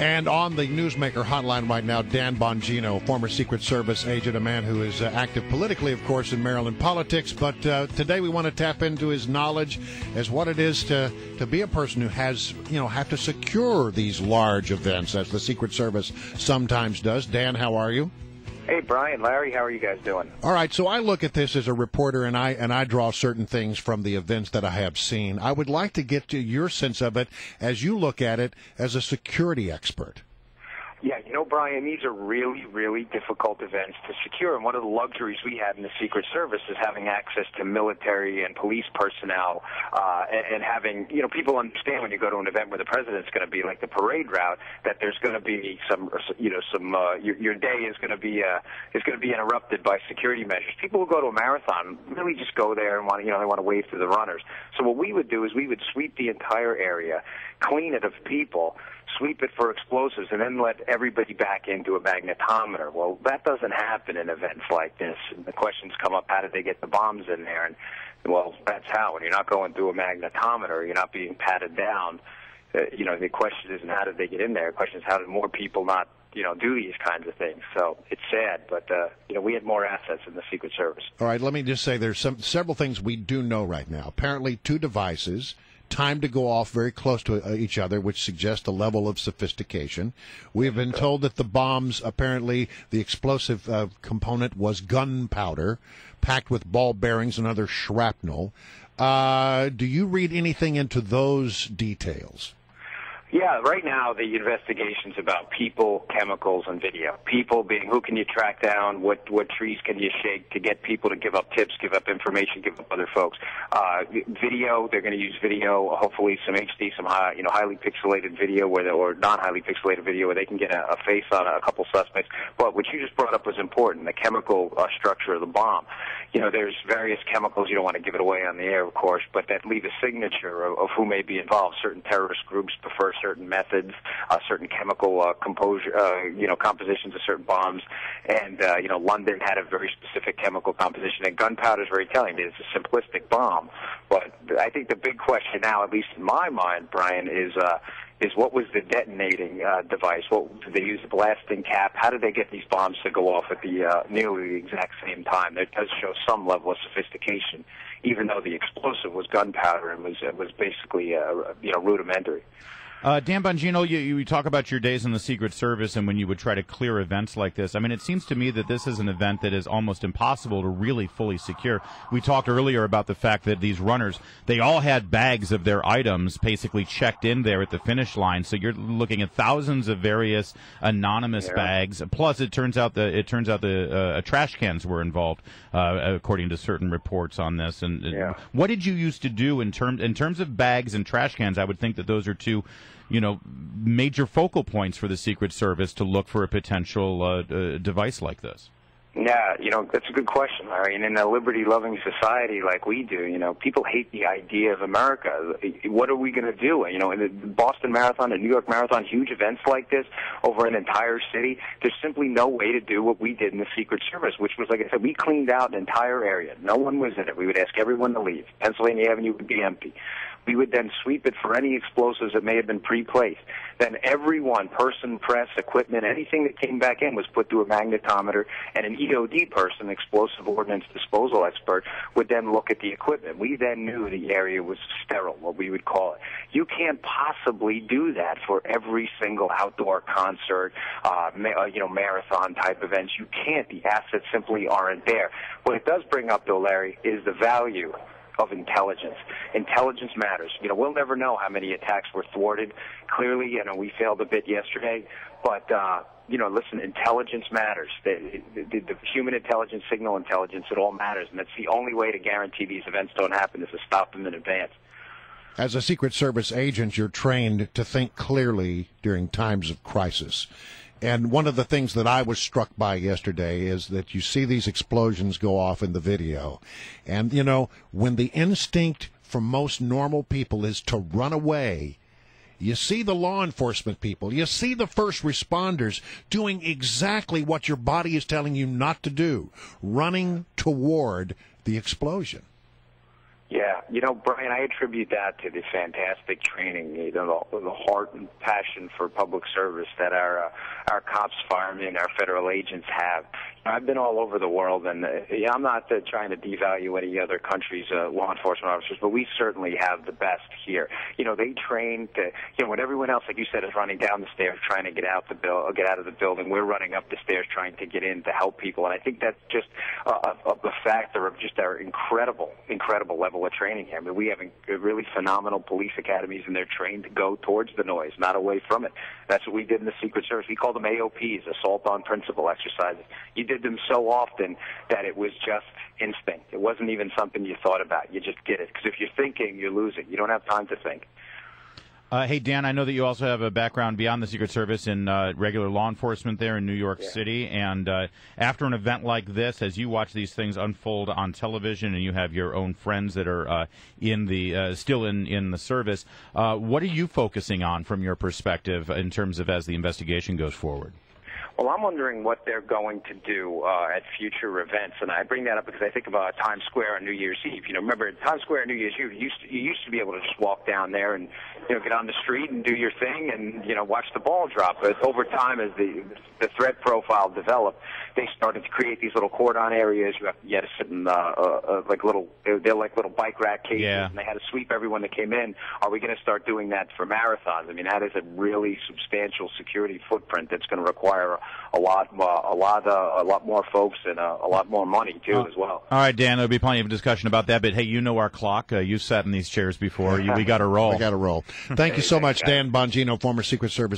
And on the Newsmaker hotline right now, Dan Bongino, former Secret Service agent, a man who is active politically, of course, in Maryland politics. But today we want to tap into his knowledge as what it is to be a person who has, have to secure these large events, as the Secret Service sometimes does. Dan, how are you? Hey, Brian, Larry, how are you guys doing? All right, so I look at this as a reporter, and I draw certain things from the events that I have seen. I would like to get to your sense of it as you look at it as a security expert. Yeah, Brian, these are really, really difficult events to secure, and one of the luxuries we have in the Secret Service is having access to military and police personnel, and having, people understand when you go to an event where the president's going to be like the parade route, that there's going to be your day is going to be interrupted by security measures. People who go to a marathon really just go there and want they want to wave to the runners. So what we would do is we would sweep the entire area, clean it of people, sweep it for explosives, and then let everybody back into a magnetometer. Well, that doesn't happen in events like this. And the questions come up, how did they get the bombs in there? And, well, that's how. When you're not going through a magnetometer, you're not being patted down. The question isn't how did they get in there. The question is how did more people not, do these kinds of things. So it's sad, but, we had more assets in the Secret Service. All right, let me just say there's several things we do know right now. Apparently 2 devices timed to go off very close to each other, which suggests a level of sophistication. We have been told that the bombs, apparently the explosive component was gunpowder packed with ball bearings and other shrapnel. Do you read anything into those details? Yeah, right now the investigation's about people, chemicals, and video. People being who can you track down, what trees can you shake to get people to give up tips, give up information, give up other folks. Video, they're going to use video, hopefully some HD, some highly pixelated video or non-highly pixelated video where they can get a face on a couple suspects. But what you just brought up was important, the chemical structure of the bomb. There's various chemicals, you don't want to give it away on the air, of course, but that leave a signature of who may be involved. Certain terrorist groups prefer certain methods, certain chemical compositions of certain bombs. And, London had a very specific chemical composition, and gunpowder is very telling. It's a simplistic bomb. But I think the big question now, at least in my mind, Brian, is what was the detonating device? What did they use the blasting cap? How did they get these bombs to go off at the nearly the exact same time? That does show some level of sophistication, even though the explosive was gunpowder and was basically rudimentary. Dan Bongino, you talk about your days in the Secret Service and when you would try to clear events like this. I mean, it seems to me that this is an event that is almost impossible to really fully secure. We talked earlier about the fact that these runners, they all had bags of their items basically checked in there at the finish line. So you're looking at thousands of various anonymous bags. Plus, it turns out the trash cans were involved, according to certain reports on this. And what did you used to do in terms of bags and trash cans? I would think that those are two major focal points for the Secret Service to look for a potential device like this. Yeah, that's a good question, Larry. And in a liberty-loving society like we do, people hate the idea of America. What are we going to do? In the Boston Marathon, the New York Marathon, huge events like this over an entire city, there's simply no way to do what we did in the Secret Service, which was, like I said, we cleaned out an entire area. No one was in it. We would ask everyone to leave. Pennsylvania Avenue would be empty. We would then sweep it for any explosives that may have been pre-placed. Then everyone, person, press, equipment, anything that came back in was put through a magnetometer, and an EOD person, explosive ordnance disposal expert, would then look at the equipment. We then knew the area was sterile, what we would call it. You can't possibly do that for every single outdoor concert, marathon-type events. You can't. The assets simply aren't there. What it does bring up, though, Larry, is the value of intelligence. Intelligence matters. We'll never know how many attacks were thwarted. Clearly, we failed a bit yesterday, but listen, intelligence matters. The human intelligence, signal intelligence, it all matters, and that's the only way to guarantee these events don't happen is to stop them in advance. As a Secret Service agent, you're trained to think clearly during times of crisis. And one of the things that I was struck by yesterday is that you see these explosions go off in the video. And, when the instinct for most normal people is to run away, you see the law enforcement people, you see the first responders doing exactly what your body is telling you not to do, running toward the explosion. Yeah, Brian, I attribute that to the fantastic training, the heart and passion for public service that our cops, firemen, our federal agents have. I've been all over the world, and I'm not trying to devalue any other country's law enforcement officers, but we certainly have the best here. They train to, when everyone else, like you said, is running down the stairs trying to get out of the building, we're running up the stairs trying to get in to help people, and I think that's just a factor of just our incredible level of training here. I mean, we have really phenomenal police academies, and they're trained to go towards the noise, not away from it. That's what we did in the Secret Service. We called them AOPs, Assault on Principle exercises. You did them so often that it was just instinct. It wasn't even something you thought about. You just did it. Because if you're thinking, you're losing. You don't have time to think. Hey, Dan, I know that you also have a background beyond the Secret Service in regular law enforcement there in New York City. And after an event like this, as you watch these things unfold on television and you have your own friends that are still in the service, what are you focusing on from your perspective in terms of as the investigation goes forward? Well, I'm wondering what they're going to do at future events, and I bring that up because I think about Times Square on New Year's Eve. Remember at Times Square on New Year's Eve, you used to be able to just walk down there and get on the street and do your thing and watch the ball drop. But over time, as the threat profile developed, they started to create these little cordon areas. You had to sit in they're like little bike rack cages, and they had to sweep everyone that came in. Are we going to start doing that for marathons? I mean, that is a really substantial security footprint that's going to require a lot more folks and a lot more money too as well. All right, Dan, there'll be plenty of discussion about that. But hey, our clock. You've sat in these chairs before. We got to roll. We got to roll. Thank you so much, Dan Bongino, former Secret Service